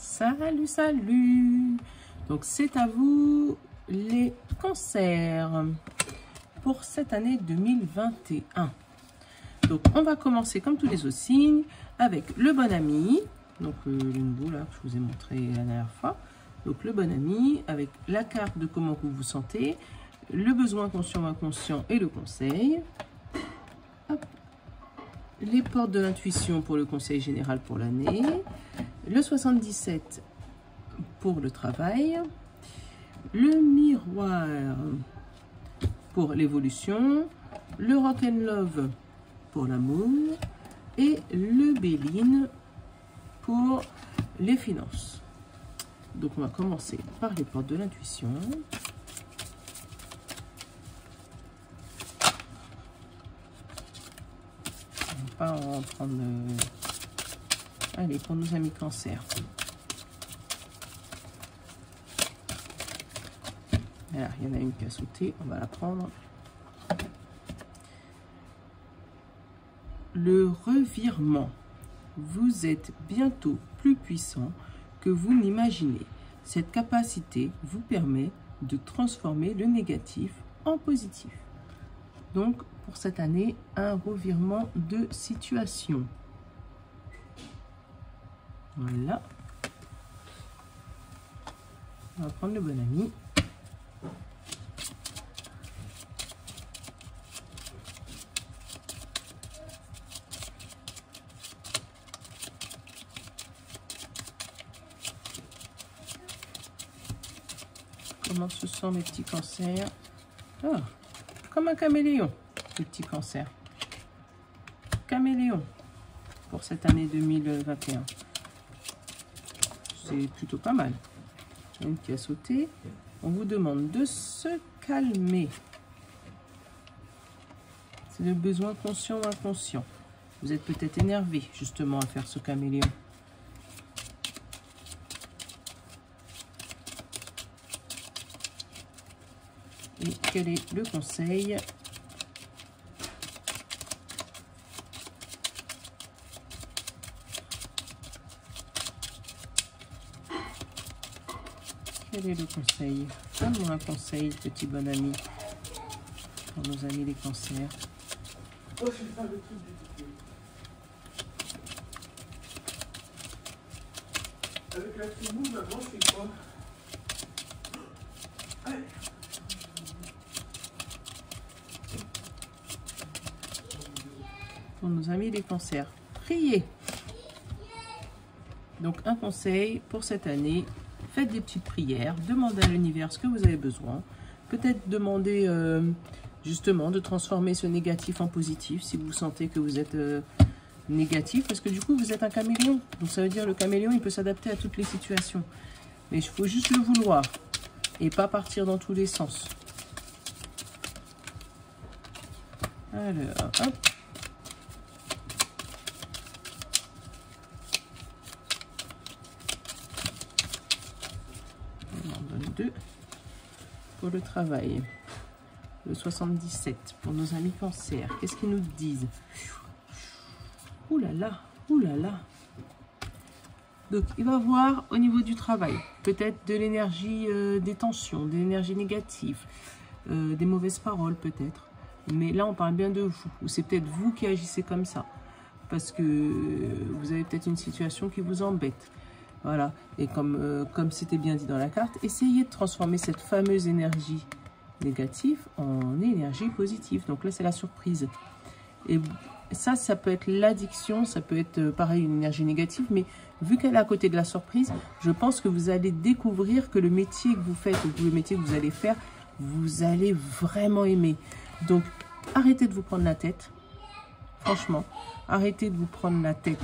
Salut, salut. Donc, c'est à vous les cancers pour cette année 2021. Donc, on va commencer comme tous les autres signes avec le bon ami. Donc, le nouveau là que je vous ai montré la dernière fois. Donc, le bon ami avec la carte de comment vous vous sentez, le besoin conscient ou inconscient et le conseil. Hop. Les portes de l'intuition pour le conseil général pour l'année. Le 77 pour le travail. Le miroir pour l'évolution. Le rock and love pour l'amour. Et le Béline pour les finances. Donc on va commencer par les portes de l'intuition. On va en prendre... Allez, pour nos amis cancer. Voilà, il y en a une qui a sauté, on va la prendre. Le revirement. Vous êtes bientôt plus puissant que vous n'imaginez. Cette capacité vous permet de transformer le négatif en positif. Donc, pour cette année, un revirement de situation. Voilà. On va prendre le bon ami. Comment se sentent mes petits cancers? Oh, comme un caméléon, les petits cancers. Caméléon pour cette année 2021. C'est plutôt pas mal. Une qui a sauté. On vous demande de se calmer. C'est le besoin conscient ou inconscient. Vous êtes peut-être énervé justement à faire ce caméléon. Et quel est le conseil? Quel est le conseil? Donne-moi un conseil, petit bon ami, pour nos amis les cancers. Oh, je vais faire le truc du ticket. Avec la fille maintenant, je fais quoi? Allez. Pour nos amis les cancers, priez. Donc un conseil pour cette année, faites des petites prières, demandez à l'univers ce que vous avez besoin, peut-être demandez justement de transformer ce négatif en positif si vous sentez que vous êtes négatif, parce que du coup vous êtes un caméléon, donc ça veut dire le caméléon il peut s'adapter à toutes les situations, mais il faut juste le vouloir et pas partir dans tous les sens. Alors hop. Pour le travail, le 77 pour nos amis cancer. Qu'est-ce qu'ils nous disent? Ouh là là, ouh là là. Donc il va voir au niveau du travail peut-être de l'énergie, des tensions, de l'énergie négative, des mauvaises paroles peut-être, mais là on parle bien de vous, ou c'est peut-être vous qui agissez comme ça parce que vous avez peut-être une situation qui vous embête. Voilà, et comme c'était bien dit dans la carte, essayez de transformer cette fameuse énergie négative en énergie positive. Donc là, c'est la surprise. Et ça peut être l'addiction, ça peut être pareil, une énergie négative, mais vu qu'elle est à côté de la surprise, je pense que vous allez découvrir que le métier que vous faites, ou le métier que vous allez faire, vous allez vraiment aimer. Donc, arrêtez de vous prendre la tête. Franchement, arrêtez de vous prendre la tête.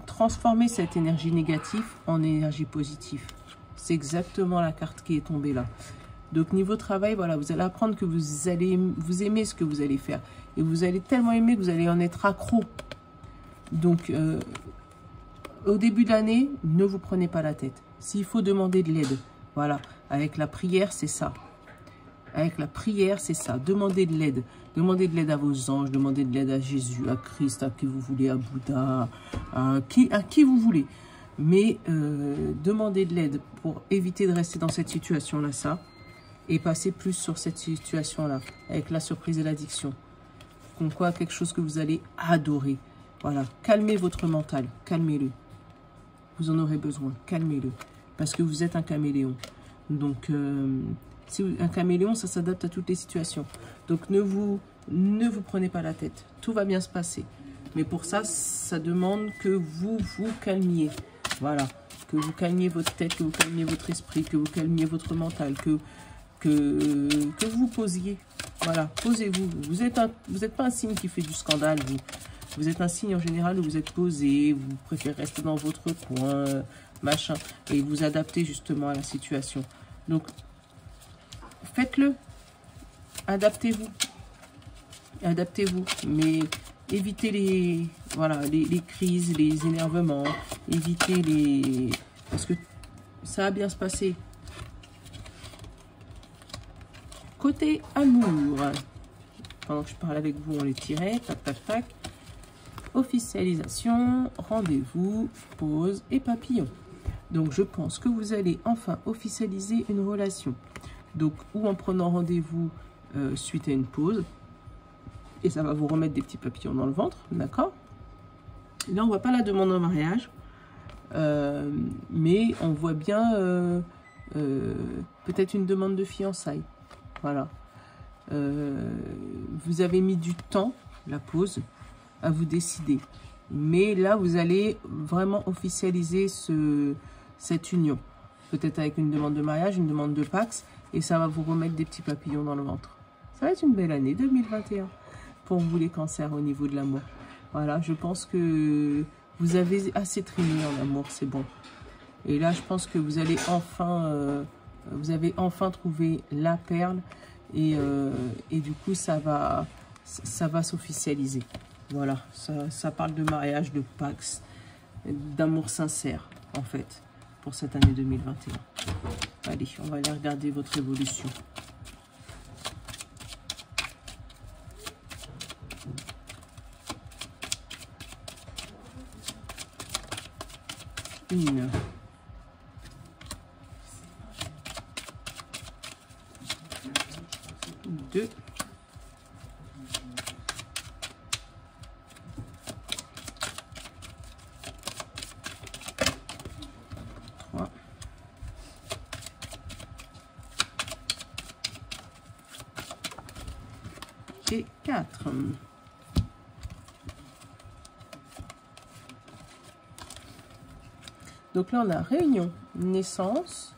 Transformer cette énergie négative en énergie positive. C'est exactement la carte qui est tombée là. Donc niveau travail, voilà, vous allez apprendre que vous aimez ce que vous allez faire. Et vous allez tellement aimer que vous allez en être accro. Donc au début de l'année, ne vous prenez pas la tête. S'il faut demander de l'aide, voilà, avec la prière, c'est ça. Avec la prière, c'est ça. Demandez de l'aide. Demandez de l'aide à vos anges, demandez de l'aide à Jésus, à Christ, à qui vous voulez, à Bouddha, à qui vous voulez. Mais demandez de l'aide pour éviter de rester dans cette situation-là, ça. Et passer plus sur cette situation-là, avec la surprise et l'addiction. Comme quoi, quelque chose que vous allez adorer. Voilà, calmez votre mental, calmez-le. Vous en aurez besoin, calmez-le. Parce que vous êtes un caméléon. Donc, un caméléon, ça s'adapte à toutes les situations. Donc, ne vous prenez pas la tête. Tout va bien se passer. Mais pour ça, ça demande que vous vous calmiez. Voilà, que vous calmiez votre tête, que vous calmiez votre esprit, que vous calmiez votre mental, que vous posiez. Voilà, posez-vous. Vous êtes pas un signe qui fait du scandale, vous. Vous êtes un signe en général où vous êtes posé, vous préférez rester dans votre coin, machin, et vous adaptez justement à la situation. Donc, faites-le. Adaptez-vous. Adaptez-vous. Mais évitez les crises, les énervements. Évitez les... Parce que ça va bien se passer. Côté amour, pendant que je parle avec vous, on les tirait, tac, tac, tac. Officialisation, rendez-vous, pause et papillon. Donc, je pense que vous allez enfin officialiser une relation. Donc, ou en prenant rendez-vous suite à une pause. Et ça va vous remettre des petits papillons dans le ventre, d'accord? Là, on ne voit pas la demande en mariage. Mais on voit bien peut-être une demande de fiançailles. Voilà. Vous avez mis du temps, la pause, à vous décider. Mais là, vous allez vraiment officialiser cette union. Peut-être avec une demande de mariage, une demande de Pax. Et ça va vous remettre des petits papillons dans le ventre. Ça va être une belle année 2021 pour vous les cancers au niveau de l'amour. Voilà, je pense que vous avez assez trimé en amour, c'est bon. Et là, je pense que vous allez enfin... vous avez enfin trouvé la perle et du coup, ça va s'officialiser. Voilà, ça parle de mariage, de Pax, d'amour sincère, en fait, pour cette année 2021. Allez, on va aller regarder votre évolution. Une. 2, 3, et 4. Donc là, on a réunion, naissance,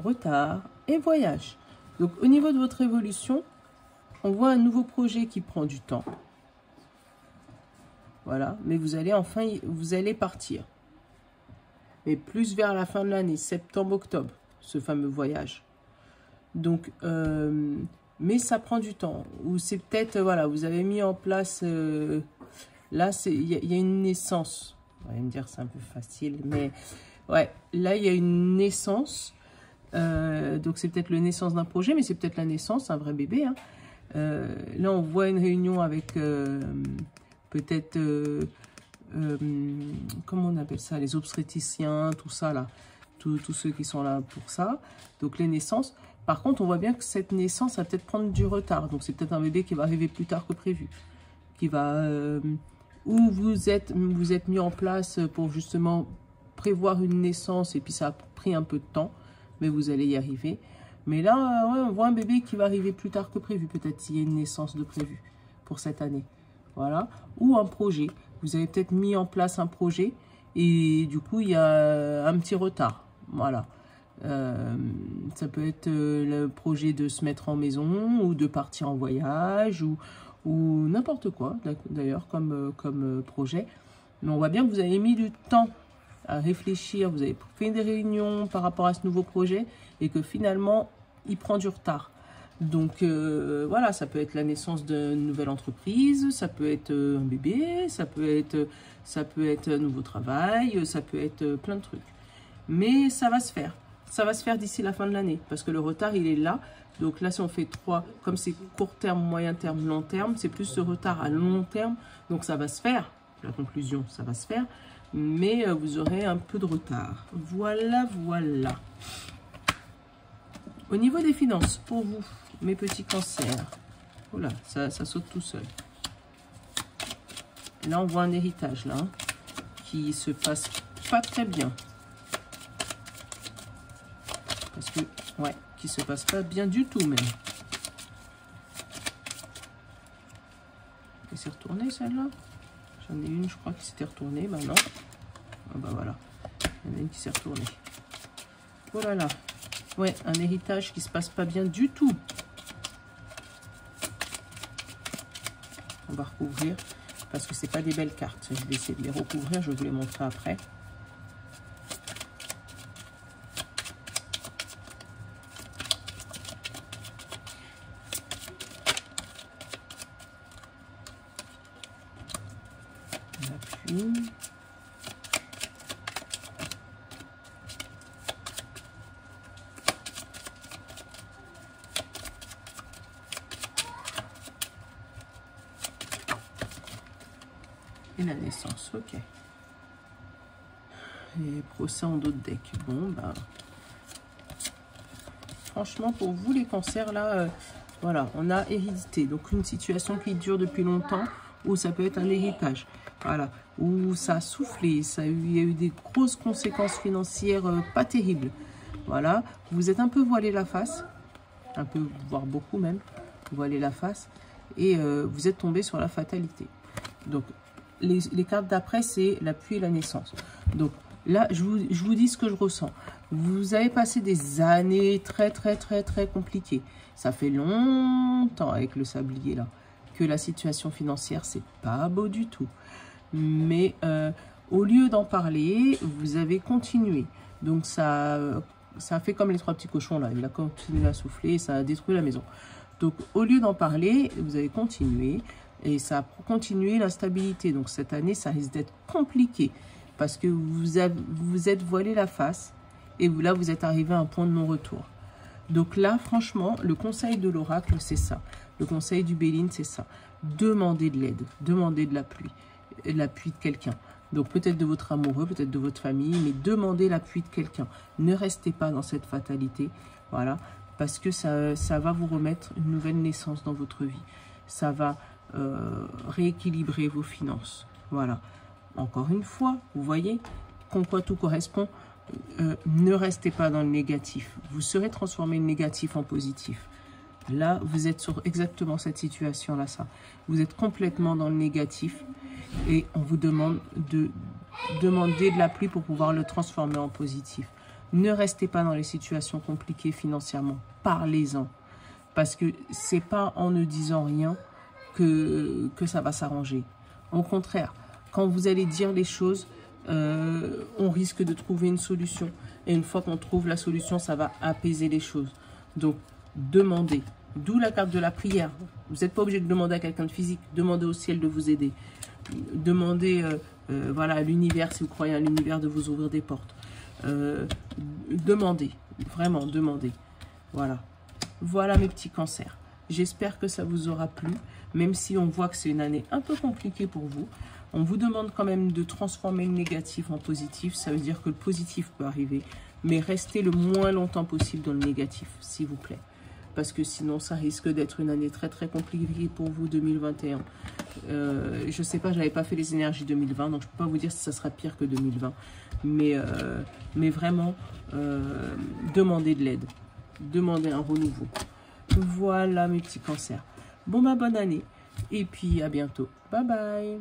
retard et voyage. Donc, au niveau de votre évolution, on voit un nouveau projet qui prend du temps. Voilà, mais vous allez partir. Mais plus vers la fin de l'année, septembre-octobre, ce fameux voyage. Donc, mais ça prend du temps. Ou c'est peut-être, voilà, vous avez mis en place, là, il y a une naissance. Vous allez me dire, c'est un peu facile, mais ouais, là, il y a une naissance. Donc c'est peut-être la naissance d'un projet, mais c'est peut-être la naissance, un vrai bébé. Hein. Là, on voit une réunion avec peut-être, comment on appelle ça, les obstétriciens, tout ça là, tous ceux qui sont là pour ça. Donc les naissances. Par contre, on voit bien que cette naissance va peut-être prendre du retard. Donc c'est peut-être un bébé qui va arriver plus tard que prévu, qui va où vous êtes mis en place pour justement prévoir une naissance et puis ça a pris un peu de temps. Mais vous allez y arriver. Mais là, ouais, on voit un bébé qui va arriver plus tard que prévu. Peut-être s'il y a une naissance de prévu pour cette année. Voilà. Ou un projet. Vous avez peut-être mis en place un projet et du coup, il y a un petit retard. Voilà. Ça peut être le projet de se mettre en maison ou de partir en voyage ou n'importe quoi, d'ailleurs, comme projet. Mais on voit bien que vous avez mis du temps à réfléchir, vous avez fait des réunions par rapport à ce nouveau projet et que finalement, il prend du retard. Donc, voilà, ça peut être la naissance d'une nouvelle entreprise, ça peut être un bébé, ça peut être un nouveau travail, ça peut être plein de trucs. Mais ça va se faire. Ça va se faire d'ici la fin de l'année parce que le retard, il est là. Donc là, si on fait 3, comme c'est court terme, moyen terme, long terme, c'est plus ce retard à long terme. Donc ça va se faire. La conclusion, ça va se faire. mais vous aurez un peu de retard. Voilà, voilà. Au niveau des finances, pour vous, mes petits cancers, oh là, ça saute tout seul. Là, on voit un héritage, là, hein, qui se passe pas très bien. Parce que, ouais, qui se passe pas bien du tout, même. Elle s'est retournée, celle-là? J'en ai une, je crois, qui s'était retournée. Bah non. Ah bah voilà. Il y en a une qui s'est retournée. Oh là là. Ouais, un héritage qui se passe pas bien du tout. On va recouvrir. Parce que c'est pas des belles cartes. Je vais essayer de les recouvrir. Je vais vous les montrer après. L'appui. Et la naissance, ok. Et procès en dos de deck. Bon, ben... franchement, pour vous, les cancers, là, voilà, on a hérédité. Donc, une situation qui dure depuis longtemps, ou ça peut être un héritage. Voilà, où ça a soufflé, il y a eu des grosses conséquences financières pas terribles. Voilà, vous êtes un peu voilé la face, un peu, voire beaucoup même, voilé la face, et vous êtes tombé sur la fatalité. Donc, les cartes d'après, c'est l'appui et la naissance. Donc, là, je vous dis ce que je ressens. Vous avez passé des années très compliquées. Ça fait longtemps avec le sablier, là, que la situation financière, c'est pas beau du tout. Mais au lieu d'en parler, vous avez continué. Donc, ça a fait comme les 3 petits cochons, là. Il a continué à souffler et ça a détruit la maison. Donc, au lieu d'en parler, vous avez continué. Et ça a continué l'instabilité. Donc, cette année, ça risque d'être compliqué. Parce que vous êtes voilé la face. Et là, vous êtes arrivé à un point de non-retour. Donc là, franchement, le conseil de l'oracle, c'est ça. Le conseil du Béline, c'est ça. Demandez de l'aide. Demandez de l'appui. L'appui de quelqu'un. Donc, peut-être de votre amoureux, peut-être de votre famille. Mais demandez l'appui de quelqu'un. Ne restez pas dans cette fatalité. Voilà. Parce que ça va vous remettre une nouvelle naissance dans votre vie. Ça va... rééquilibrer vos finances. Voilà. Encore une fois, vous voyez, comme quoi tout correspond. Ne restez pas dans le négatif. Vous serez transformé le négatif en positif. Là, vous êtes sur exactement cette situation-là, ça. Vous êtes complètement dans le négatif et on vous demande de demander de l'appui pour pouvoir le transformer en positif. Ne restez pas dans les situations compliquées financièrement. Parlez-en. Parce que c'est pas en ne disant rien que ça va s'arranger. Au contraire, quand vous allez dire les choses, on risque de trouver une solution. Et une fois qu'on trouve la solution, ça va apaiser les choses. Donc, demandez. D'où la carte de la prière. Vous n'êtes pas obligé de demander à quelqu'un de physique. Demandez au ciel de vous aider. Demandez voilà, à l'univers, si vous croyez à l'univers, de vous ouvrir des portes. Demandez. Vraiment, demandez. Voilà. Voilà mes petits cancers. J'espère que ça vous aura plu, même si on voit que c'est une année un peu compliquée pour vous. On vous demande quand même de transformer le négatif en positif. Ça veut dire que le positif peut arriver, mais restez le moins longtemps possible dans le négatif, s'il vous plaît. Parce que sinon, ça risque d'être une année très compliquée pour vous, 2021. Je ne sais pas, je n'avais pas fait les énergies 2020, donc je ne peux pas vous dire si ça sera pire que 2020. Mais vraiment, demandez de l'aide. Demandez un renouveau. Voilà mes petits cancers. Bon, bah, bonne année. Et puis, à bientôt. Bye bye.